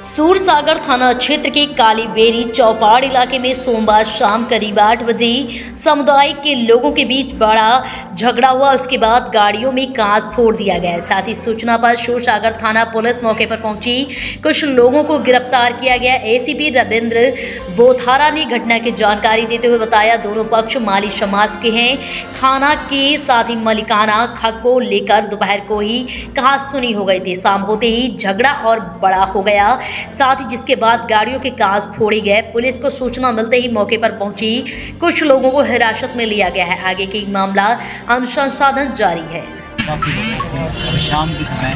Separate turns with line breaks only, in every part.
सूरसागर थाना क्षेत्र के कालीबेरी चौपाड़ इलाके में सोमवार शाम करीब 8 बजे समुदाय के लोगों के बीच बड़ा झगड़ा हुआ। उसके बाद गाड़ियों में कांच फोड़ दिया गया। साथ ही सूचना पर सूरसागर थाना पुलिस मौके पर पहुंची, कुछ लोगों को गिरफ्तार किया गया। एसीपी रविंद्र बोथारा ने घटना की जानकारी देते हुए बताया, दोनों पक्ष माली समाज के हैं। खाना के साथ ही मलिकाना हक को लेकर दोपहर को ही कहासुनी हो गई थी। शाम होते ही झगड़ा और बड़ा हो गया, साथ ही जिसके बाद गाड़ियों के कांच फोड़े गए। पुलिस को सूचना मिलते ही मौके पर पहुंची, कुछ लोगों को हिरासत में लिया गया है। आगे की मामला अनुसंधान जारी है।
अभी शाम के समय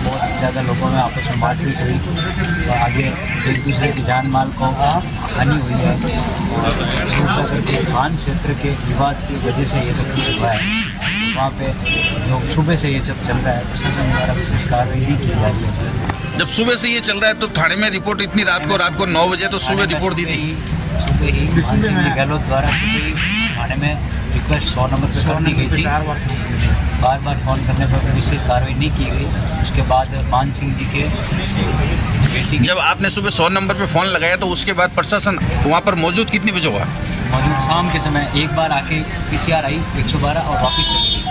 बहुत ज़्यादा लोगों में आपस में मारपीट हुई और आगे एक दूसरे की जान माल को हानि हुई है। सूरसागर के खान क्षेत्र के विवाद की वजह से ये सब कुछ हुआ है। वहाँ पे जो सुबह से ये सब चल रहा है, प्रशासन द्वारा विशेष कार्रवाई नहीं की जा रही है।
जब सुबह से ये चल रहा है तो थाने में रिपोर्ट इतनी रात को 9 बजे तो सुबह रिपोर्ट दी थी।
सुबह ही मान सिंह जी गहलोत द्वारा सुबह ही थाने में रिक्वेस्ट 100 नंबर पर कर दी गई थी। बार बार फ़ोन करने पर विशेष कार्रवाई नहीं की गई। उसके बाद मान सिंह जी के बेटी,
जब आपने सुबह 100 नंबर पे फ़ोन लगाया तो उसके बाद प्रशासन वहाँ पर मौजूद कितनी बजे हुआ?
मौजूद शाम के समय एक बार आके PCR आई 112 और वापस चली गई।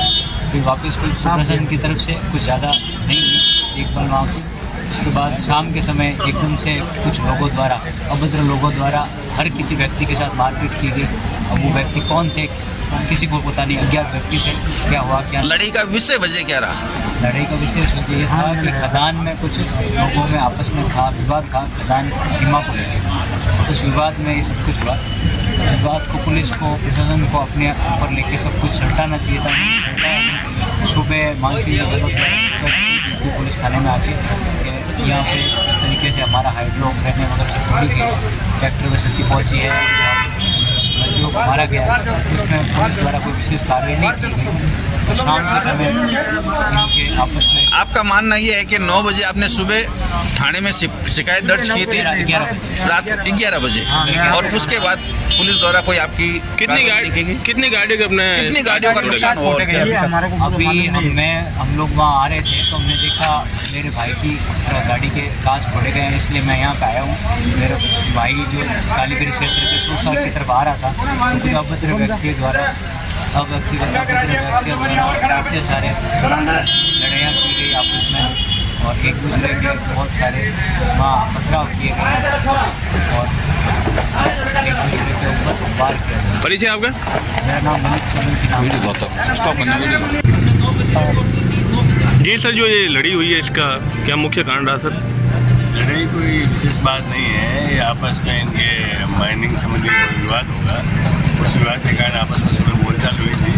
फिर वापस कोई प्रशासन की तरफ से कुछ ज़्यादा नहीं हुई, एक बार वहाँ। उसके बाद शाम के समय एकदम से कुछ लोगों द्वारा, अभद्र लोगों द्वारा हर किसी व्यक्ति के साथ मारपीट की गई। अब वो व्यक्ति कौन थे किसी को पता नहीं, अज्ञात व्यक्ति थे। क्या हुआ, क्या
लड़ाई का विषय वजह क्या रहा?
लड़ाई का विशेष वजह ये था कि खदान में कुछ लोगों में आपस में था, विवाद था खदान सीमा को लेकर। उस विवाद में ये सब कुछ हुआ। विवाद को पुलिस को, प्रशासन को अपने ऊपर लेके सब कुछ सल्टाना चाहिए था। सुबह मानसी पुलिस थाने में आके यहाँ पे इस तरीके से हमारा हाइड्रो रहने वगैरह से तोड़ी गई, ट्रैक्टर में क्षति पहुँची है, बच्चों को मारा गया। उसमें पुलिस द्वारा कोई विशेष कार्रवाई नहीं की गई। तो शाम के समय इनके आपस में,
आपका मानना ये है कि 9 बजे आपने सुबह थाने में शिकायत दर्ज की थी रात 11 बजे, और उसके बाद पुलिस द्वारा कोई आपकी
कितनी गाड़ियों के अपने
कितनी गाड़ियों का नुकसान हुआ?
अभी हम लोग वहाँ आ रहे थे तो हमने देखा मेरे भाई की गाड़ी के कांच फोड़े गए हैं, इसलिए मैं यहाँ पे आया हूँ। मेरे भाई जो कालीबेरी क्षेत्र से सूरसागर की तरफ आ रहा था, किसी अभद्र व्यक्ति द्वारा इतने सारे लड़ाइयाँ की गई आपस में और एक दूसरे के बहुत सारे वहाँ पथराव किए गए और एक दूसरे के ऊपर वार किया गया।
परिचय आपका?
मेरा नाम मलिक
जी सर, जो ये लड़ी हुई है इसका क्या मुख्य कारण रहा सर?
लड़ाई कोई विशेष बात नहीं है, ये आपस में इनके माइनिंग संबंधी विवाद होगा। उस विवाद के कारण आपस में सुबह बोलचाल हुई थी।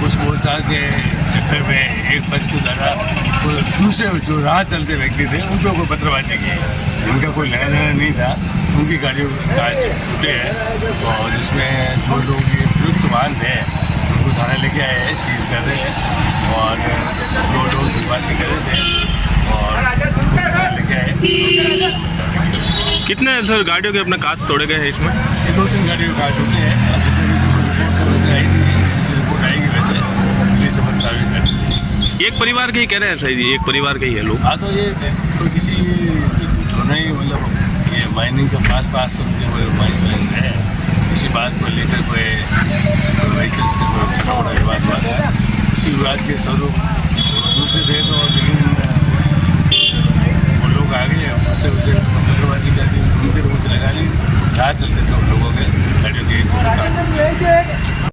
उस बोलचाल के चक्कर में एक पक्ष को द्वारा दूसरे जो राह चलते व्यक्ति थे उन लोगों को पत्रबाजी की, जिनका कोई लेना देना नहीं था। उनकी गाड़ियों के कांच टूटे हैं और जिसमें जो लोग ये प्रयुक्त वाहन थे उनको थाने लेके आए हैं, सीज कर रहे हैं और जो लोग बदमाशी कर रहे थे और लेके आए।
कितने सर गाड़ियों के अपने कांच तोड़े गए हैं इसमें?
ये 2-3 गाड़ियों का टूटे हैं। जैसे रिपोर्ट आई थी, रिपोर्ट आएगी वैसे ये सब कार्रवाई।
एक परिवार के ही कह रहे हैं सर जी, एक परिवार के ही है लोग?
हाँ, तो ये तो किसी दोनों ही मतलब ये माइनिंग के पास उनके वो माइंस वाइंस है, किसी बात को लेकर कोई व्हीकल्स का कोई छोटा बड़ा विवाद हुआ था। उसी विवाद के स्वरूप दूसरे थे तो लेकिन वो लोग आ गए, उससे पत्रबाजी कर दी, उनके रोज लगा ली, राह चलते थे उन लोगों के गाड़ियों के।